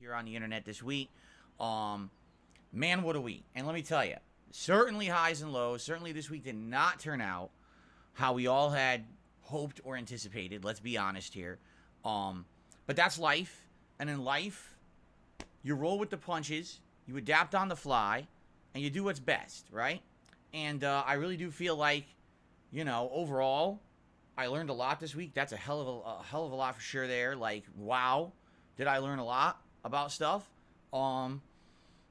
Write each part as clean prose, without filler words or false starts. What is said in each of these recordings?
here on the internet this week. Man, what a week. And let me tell you, certainly highs and lows. Certainly this week did not turn out how we all had hoped or anticipated. Let's be honest here. But that's life. And in life, you roll with the punches, you adapt on the fly, and you do what's best, right? And I really do feel like, overall, I learned a lot this week. That's a hell of a lot for sure there. Like, wow, did I learn a lot about stuff?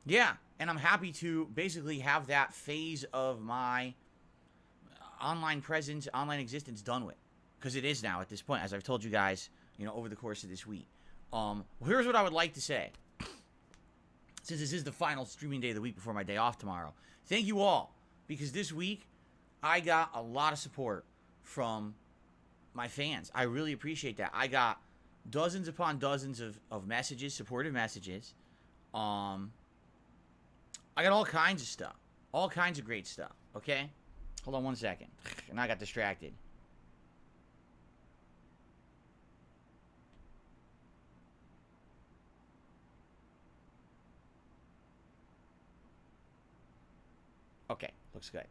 Yeah, and I'm happy to basically have that phase of my online presence, online existence done with. Because it is now at this point, as I've told you guys, over the course of this week. Here's what I would like to say. Since this is the final streaming day of the week before my day off tomorrow. Thank you all. Because this week, I got a lot of support from my fans. I really appreciate that. I got dozens upon dozens of messages, supportive messages. I got all kinds of stuff. All kinds of great stuff. Okay? Hold on one second. And I got distracted. Okay, looks good.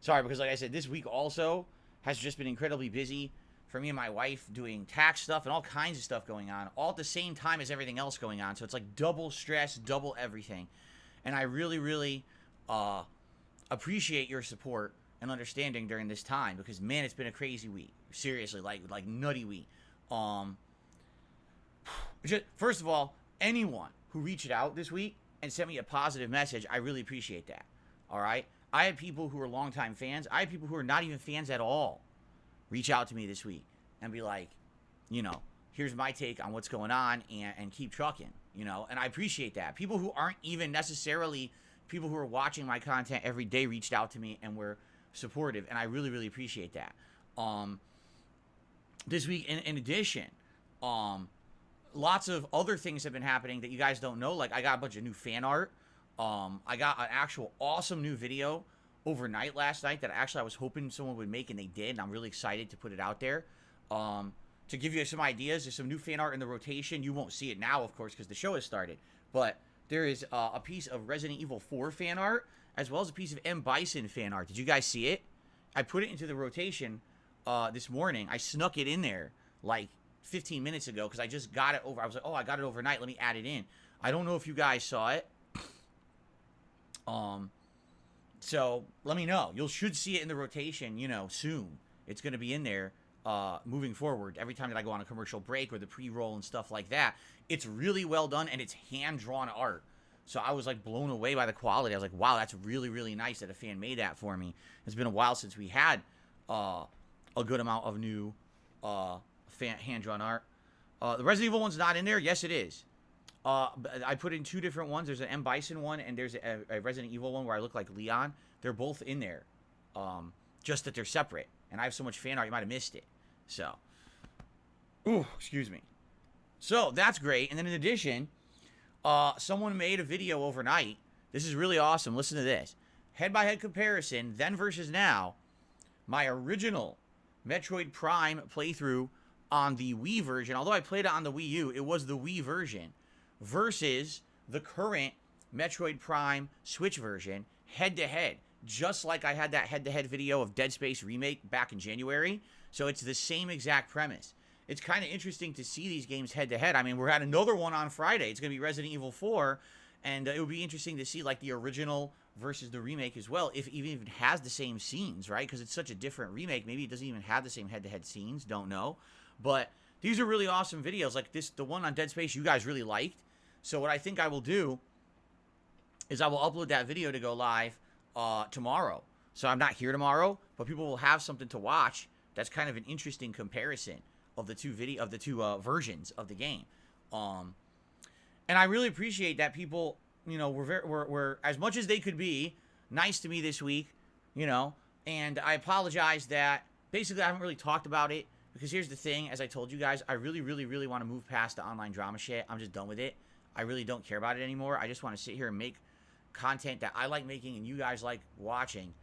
Sorry, because like I said, this week also has just been incredibly busy for me and my wife doing tax stuff and all kinds of stuff going on, all at the same time as everything else going on. So it's like double stress, double everything. And I really, really appreciate your support and understanding during this time because, man, it's been a crazy week. Seriously, like nutty week. First of all, anyone who reached out this week and sent me a positive message, I really appreciate that. All right? I had people who are longtime fans. I had people who are not even fans at all reach out to me this week and be like, here's my take on what's going on and keep trucking, and I appreciate that. People who aren't even necessarily people who are watching my content every day reached out to me and were supportive, and I really, really appreciate that. This week, in addition, lots of other things have been happening that you guys don't know. Like, I got a bunch of new fan art. I got an actual awesome new video overnight last night that I was hoping someone would make, and they did, and I'm really excited to put it out there. To give you some ideas, there's some new fan art in the rotation. You won't see it now, of course, because the show has started. But there is a piece of Resident Evil 4 fan art, as well as a piece of M. Bison fan art. Did you guys see it? I put it into the rotation this morning. I snuck it in there like 15 minutes ago because I just got it over. I was like, oh, I got it overnight. Let me add it in. I don't know if you guys saw it. So let me know. You should see it in the rotation, soon. It's going to be in there, moving forward. Every time that I go on a commercial break or the pre-roll and stuff like that, it's really well done and it's hand-drawn art. So I was like blown away by the quality. I was like, wow, that's really, really nice that a fan made that for me. It's been a while since we had a good amount of new hand-drawn art. The Resident Evil one's not in there. Yes, it is. I put in two different ones. There's an M. Bison one, and there's a Resident Evil one where I look like Leon. They're both in there, just that they're separate. And I have so much fan art, you might have missed it. So, excuse me. So, that's great. And then in addition, someone made a video overnight. This is really awesome. Listen to this. Head-by-head comparison, then versus now. My original Metroid Prime playthrough on the Wii version. Although I played it on the Wii U, it was the Wii version. Versus the current Metroid Prime Switch version, head-to-head. Just like I had that head-to-head video of Dead Space Remake back in January. So it's the same exact premise. It's kind of interesting to see these games head-to-head. I mean, we're at another one on Friday. It's going to be Resident Evil 4. And it would be interesting to see, like, the original versus the remake as well. If it has the same scenes, right? Because it's such a different remake. Maybe it doesn't even have the same head-to-head scenes. Don't know. But these are really awesome videos. Like this, the one on Dead Space you guys really liked. So what I think I will do is I will upload that video to go live tomorrow. So I'm not here tomorrow, but people will have something to watch. That's kind of an interesting comparison of the two versions of the game. And I really appreciate that people, were as much as they could be nice to me this week, and I apologize that basically I haven't really talked about it because here's the thing, as I told you guys, I really, really, really want to move past the online drama shit. I'm just done with it. I really don't care about it anymore. I just want to sit here and make content that I like making and you guys like watching.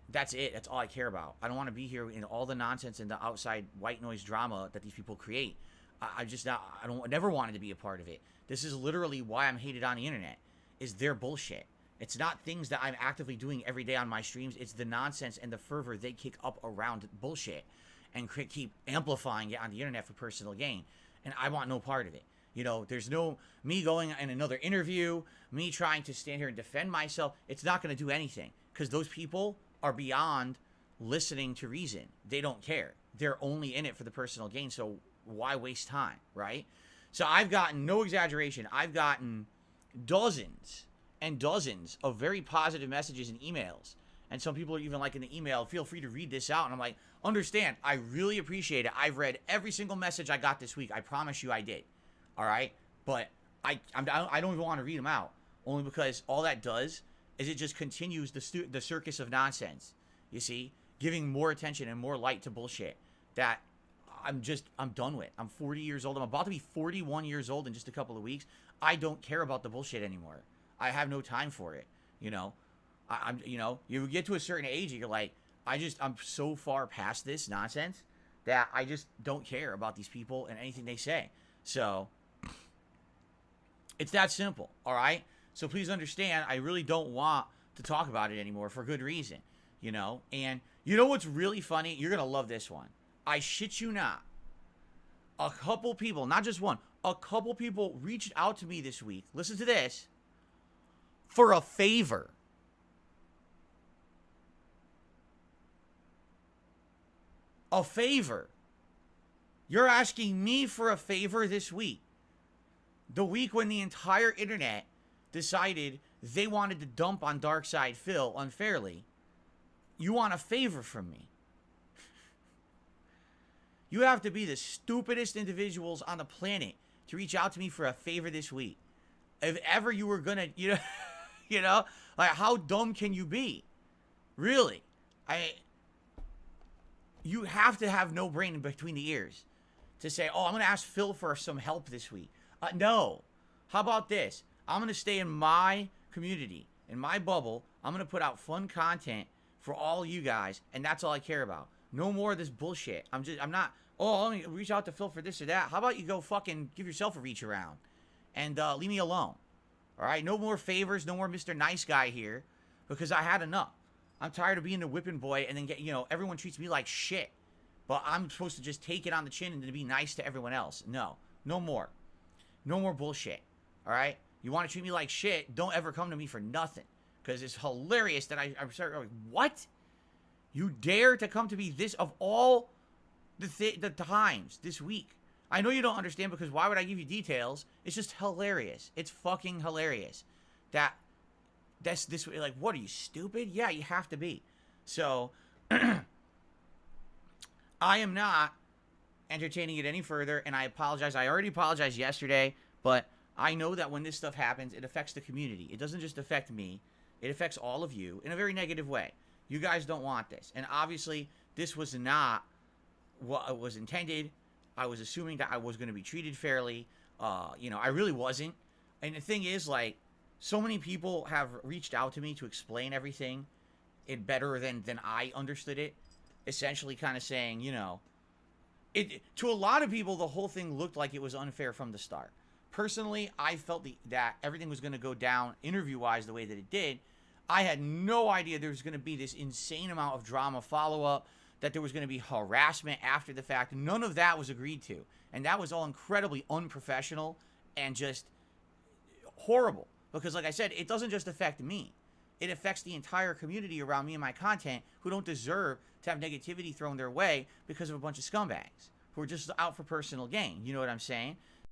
That's it. That's all I care about. I don't want to be here in all the nonsense and the outside white noise drama that these people create. I just not, I don't never wanted to be a part of it. This is literally why I'm hated on the internet, is their bullshit. It's not things that I'm actively doing every day on my streams. It's the nonsense and the fervor they kick up around bullshit and keep amplifying it on the internet for personal gain. And I want no part of it. You know, there's no me going in another interview, me trying to stand here and defend myself. It's not going to do anything because those people are beyond listening to reason. They don't care. They're only in it for the personal gain. So why waste time, right? So I've gotten, no exaggeration, I've gotten dozens and dozens of very positive messages and emails. And some people are even like in the email, feel free to read this out. And I'm like, understand, I really appreciate it. I've read every single message I got this week. I promise you I did. All right? But I don't even want to read them out. Only because all that does is it just continues the circus of nonsense. You see? Giving more attention and more light to bullshit that I'm done with. I'm 40 years old. I'm about to be 41 years old in just a couple of weeks. I don't care about the bullshit anymore. I have no time for it. You know? I'm you know, you get to a certain age and you're like, I'm so far past this nonsense that I just don't care about these people and anything they say. So it's that simple, all right? So please understand, I really don't want to talk about it anymore for good reason, you know? And you know what's really funny? You're going to love this one. I shit you not. A couple people, not just one, a couple people reached out to me this week, listen to this, for a favor. A favor. You're asking me for a favor this week. The week when the entire internet decided they wanted to dump on Darkside Phil unfairly. You want a favor from me. You have to be the stupidest individuals on the planet to reach out to me for a favor this week. If ever you were gonna, you know, like how dumb can you be? Really? You have to have no brain in between the ears to say, oh, I'm going to ask Phil for some help this week. No. How about this? I'm going to stay in my community, in my bubble. I'm going to put out fun content for all you guys, and that's all I care about. No more of this bullshit. I'm not, oh, let me reach out to Phil for this or that. How about you go fucking give yourself a reach around and leave me alone? All right? No more favors, no more Mr. Nice Guy here because I had enough. I'm tired of being the whipping boy and then everyone treats me like shit. But I'm supposed to just take it on the chin and to be nice to everyone else. No. No more. No more bullshit. All right? You want to treat me like shit, don't ever come to me for nothing. Because it's hilarious that I'm sorry. Like, what? You dare to come to me this, of all the times this week? I know you don't understand because why would I give you details? It's just hilarious. It's fucking hilarious. That's this way. Like, what are you, stupid? Yeah, you have to be. So, I am not entertaining it any further, and I apologize. I already apologized yesterday, but I know that when this stuff happens, it affects the community. It doesn't just affect me. It affects all of you in a very negative way. You guys don't want this. And obviously, this was not what was intended. I was assuming that I was going to be treated fairly. I really wasn't. And the thing is, like, so many people have reached out to me to explain everything it better than I understood it. Essentially kind of saying, to a lot of people, the whole thing looked like it was unfair from the start. Personally, I felt that everything was going to go down interview-wise the way that it did. I had no idea there was going to be this insane amount of drama follow-up, that there was going to be harassment after the fact. None of that was agreed to. And that was all incredibly unprofessional and just horrible. Because like I said, it doesn't just affect me. It affects the entire community around me and my content who don't deserve to have negativity thrown their way because of a bunch of scumbags who are just out for personal gain. You know what I'm saying?